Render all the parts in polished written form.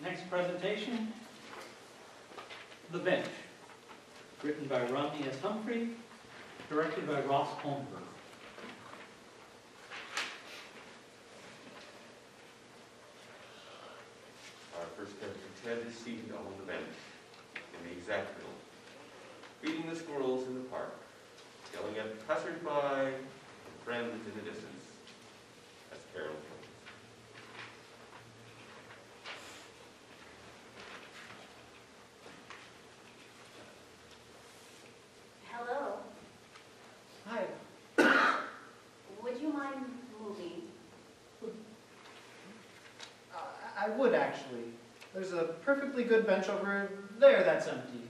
Next presentation, The Bench, written by Romney as Humphrey, directed by Holmberg. Our first character, Ted, is seated on the bench in the exact middle, feeding the squirrels in the park, yelling at passers-by and friends in the distance as Carol comes. Hello. Hi. Would you mind moving? I would actually. There's a perfectly good bench over there that's empty.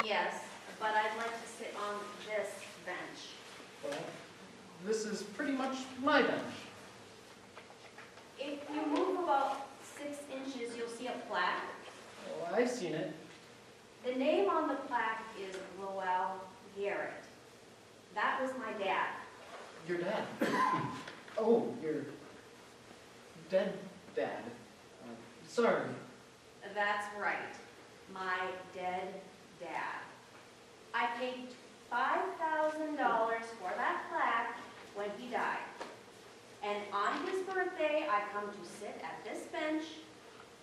Yes, but I'd like to sit on this bench. Well, this is pretty much my bench. If you move about 6 inches, you'll see a plaque. Oh, I've seen it. The name on the plaque is Lowell Garrett. That was my dad. Your dad. Oh, your dead dad. Sorry. That's right, my dead dad. I paid $5,000 for that plaque when he died. And on his birthday, I come to sit at this bench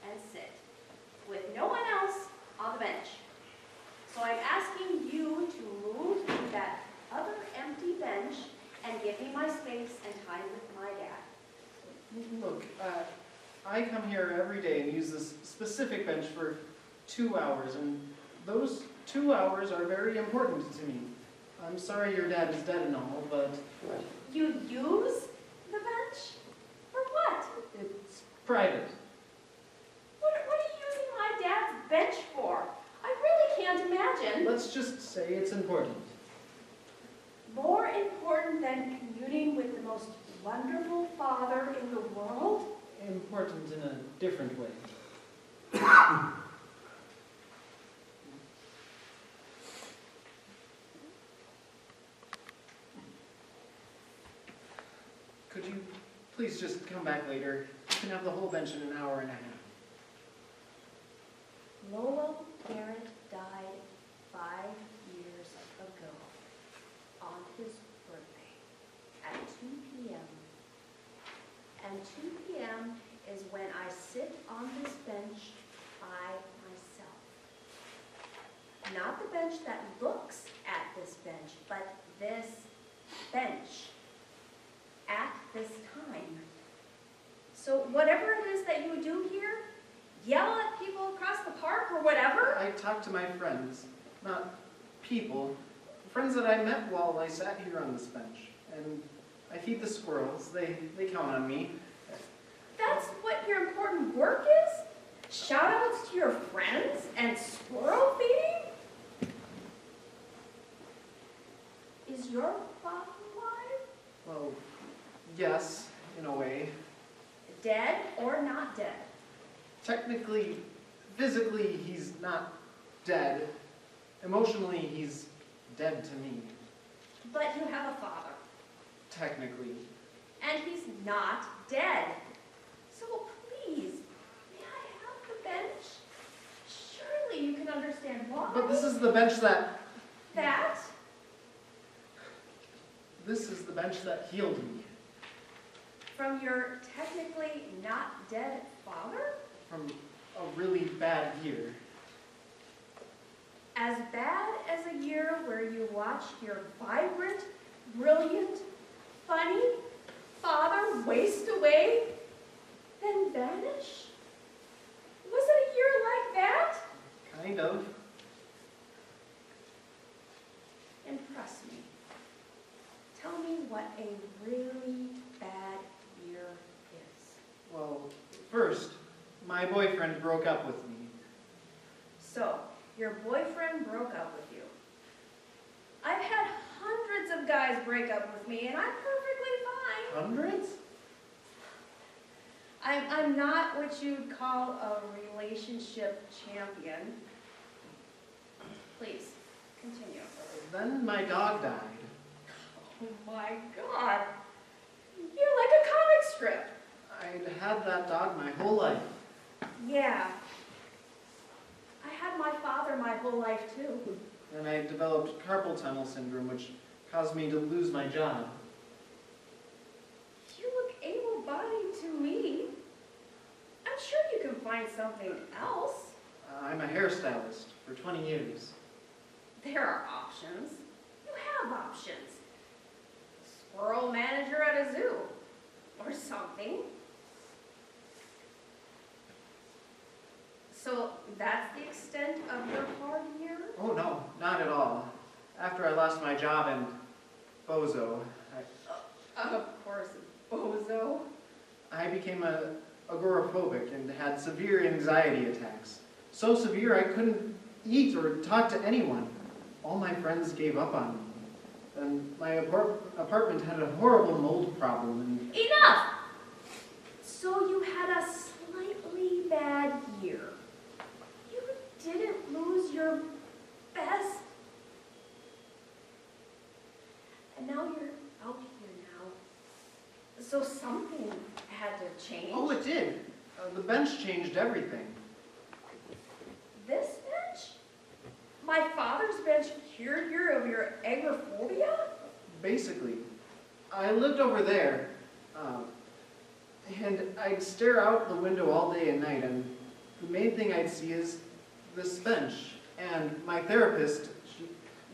and sit with no one else on the bench. So I'm asking you to move to that other empty bench and give me my space and time with my dad. Look, I come here every day and use this specific bench for 2 hours, and those 2 hours are very important to me. I'm sorry your dad is dead and all, but... You use the bench? For what? It's private. What are you using my dad's bench for? I really can't imagine. Let's just say it's important. More important than communing with the most wonderful father in the world? Important in a different way. Could you please just come back later? You can have the whole bench in an hour and a half. Lowell Garrett died 5 years ago on his birthday at 2 p.m. And 2 p.m. is when I sit on this bench by myself. Not the bench that looks at this bench, but this bench at this time. So whatever it is that you do here, yell at people across the park or whatever. I talk to my friends, not people. Friends that I met while I sat here on this bench. And I feed the squirrels. They count on me. That's what your important work is? Shout-outs to your friends and squirrel feeding? Is your father alive? Well, yes, in a way. Dead or not dead? Technically, physically, he's not dead. Emotionally, he's dead to me. But you have a father. Technically. And he's not dead. So please, may I have the bench? Surely you can understand why. But this is the bench that... That? This is the bench that healed me. From your technically not dead father? From a really bad year. As bad as a year where you watched your vibrant, brilliant, funny father waste away, then vanish? Was it a year like that? Kind of. Impress me. Tell me what a really bad year is. Well, first, my boyfriend broke up with me. So, your boyfriend broke up with you. I've had hundreds of guys break up with me, and I'm perfectly fine. Hundreds? I'm not what you'd call a relationship champion. Please, continue. Then my dog died. Oh my God. You're like a comic strip. I'd had that dog my whole life. Yeah. I had my father my whole life, too. And I developed carpal tunnel syndrome, which caused me to lose my job. You look able-bodied to me. I'm sure you can find something else. I'm a hairstylist for 20 years. There are options. You have options. Squirrel manager at a zoo. Or something. So that's the extent of your hard year? Oh, no, not at all. After I lost my job in Bozo, Of course, bozo. I became agoraphobic and had severe anxiety attacks. So severe I couldn't eat or talk to anyone. All my friends gave up on me. And my apartment had a horrible mold problem. And Enough! So you had a slightly bad year. You didn't lose your best. And now you're out here now. So something had to change. oh, it did. The bench changed everything. This bench? My father's bench cured you of your agoraphobia? Basically, I lived over there, and I'd stare out the window all day and night, and the main thing I'd see is this bench. And my therapist,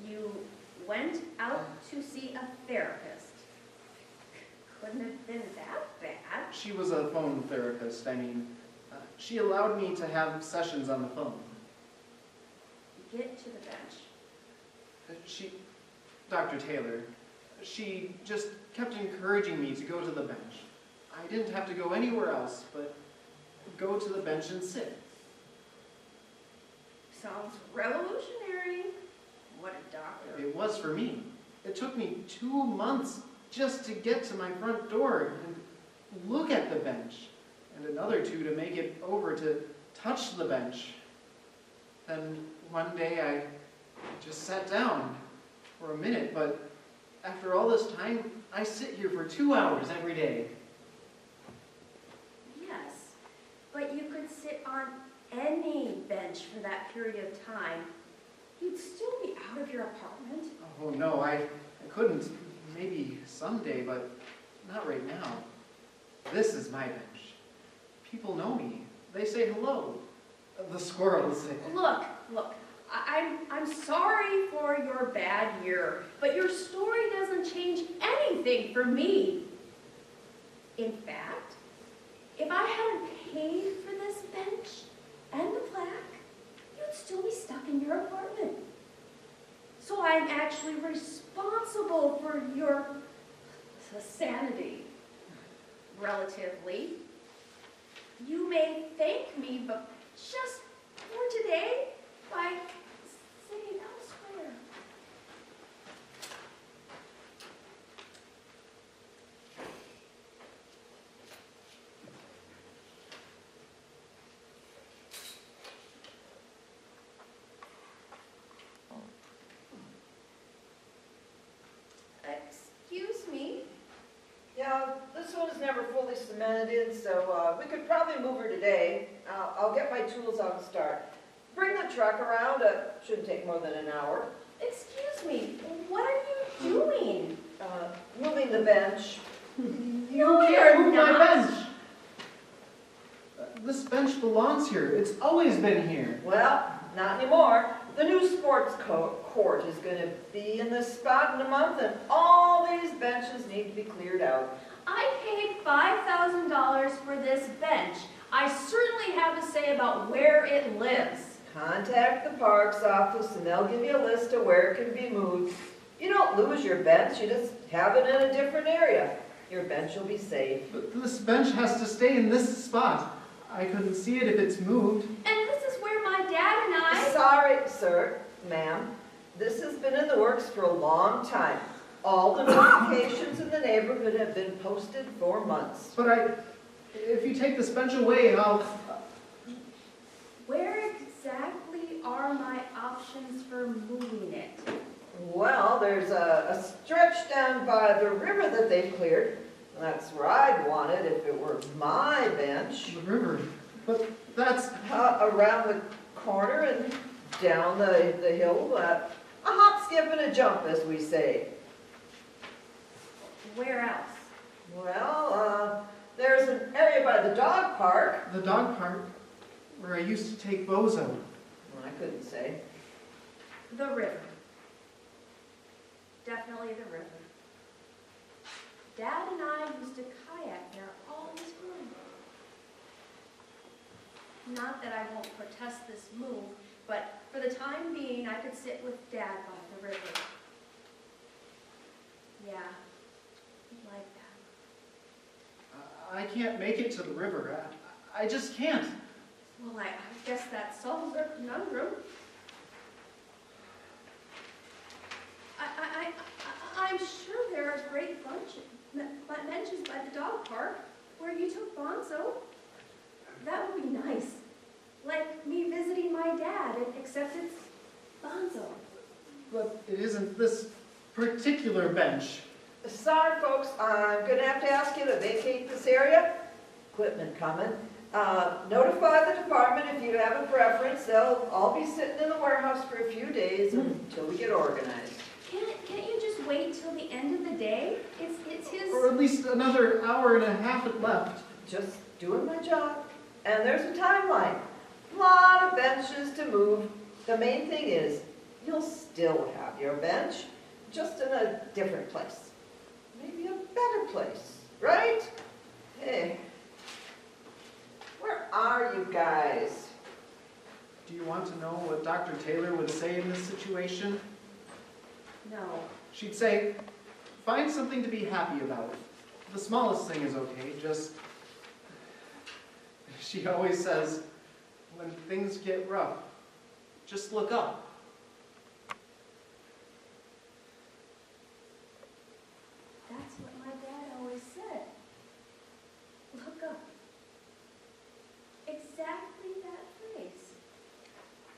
You went out to see a therapist. Couldn't have been that bad. she was a phone therapist. I mean, she allowed me to have sessions on the phone. Get to the bench. Dr. Taylor, she just kept encouraging me to go to the bench. I didn't have to go anywhere else, but go to the bench and sit. Sounds revolutionary. What a doctor. It was for me. It took me 2 months just to get to my front door and look at the bench, and another 2 to make it over to touch the bench. Then one day I just sat down for a minute, but after all this time, I sit here for 2 hours every day. Yes, but you could sit on any bench for that period of time. You'd still be out of your apartment. Oh no, I couldn't. Maybe someday, but not right now. This is my bench. People know me. They say hello. The squirrels say, Look, I'm sorry for your bad year, but your story doesn't change anything for me. In fact, if I hadn't paid for this bench and the plaque, you'd still be stuck in your apartment. So I'm actually responsible for your sanity, relatively. You may thank me, but just for today, by sitting elsewhere. Excuse me? Yeah, this one is never fully cemented in, so we could probably move her today. I'll get my tools out and start. Bring the truck around. Shouldn't take more than an hour. Excuse me, what are you doing? Moving the bench. No, can't you're move my not. bench. This bench belongs here. It's always been here. Well, not anymore. The new sports court is going to be in this spot in a month, and all these benches need to be cleared out. I paid $5,000 for this bench. I certainly have a say about where it lives. Contact the parks office, and they'll give you a list of where it can be moved. You don't lose your bench, you just have it in a different area. Your bench will be safe. But this bench has to stay in this spot. I couldn't see it if it's moved. And this is where my dad and I... Sorry, sir, ma'am. This has been in the works for a long time. All the notifications in the neighborhood have been posted for months. But if you take this bench away, I'll... Where exactly are my options for moving it? Well, there's a stretch down by the river that they've cleared. That's where I'd want it if it were my bench. The river. But that's, Around the corner and down the hill, a hop, skip, and a jump, as we say. Where else? Well, there's an area by the dog park. the dog park where I used to take Bozo. Well, I couldn't say. The river. Definitely the river. Dad and I used to kayak there all the time. Not that I won't protest this move, but for the time being, I could sit with Dad by the river. Yeah, he'd like that. I can't make it to the river. I just can't. Well, I guess that solves our conundrum. I'm sure there are great benches by the dog park where you took Bonzo. That would be nice. Like me visiting my dad, except it's Bonzo. But it isn't this particular bench. Sorry, folks, I'm gonna have to ask you to vacate this area. Equipment coming. Notify the department if you have a preference. They'll all be sitting in the warehouse for a few days until we get organized. Can't you just wait till the end of the day? It's his... Or at least another hour and a half left. Just doing my job. And there's a timeline. A lot of benches to move. The main thing is, you'll still have your bench, just in a different place. Maybe a better place, right? Hey, where are you guys? Do you want to know what Dr. Taylor would say in this situation? No. She'd say, find something to be happy about. The smallest thing is okay, just... She always says, when things get rough, just look up. That's what my dad always said. Look up. Exactly that phrase.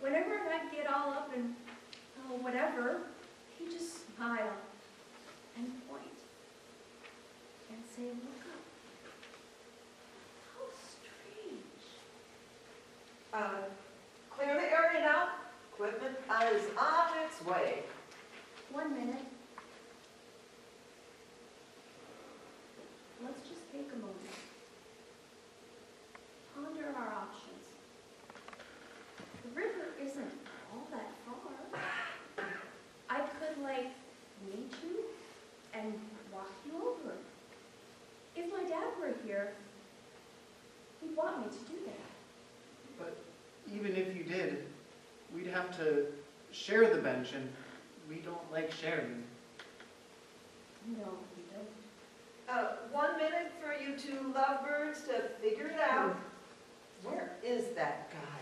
Whenever I'd get all up and, whatever, he'd just smile and point and say, look up. How strange. Clear the area now. Equipment is on its way. 1 minute. Let's just take a moment. Ponder our options. The river isn't all that far. I could, meet you and walk you over. If my dad were here, he'd want me to do that. But even if you did, we'd have to share the bench, and we don't like sharing. No, we don't. 1 minute for you two lovebirds to figure it out. Where is that guy?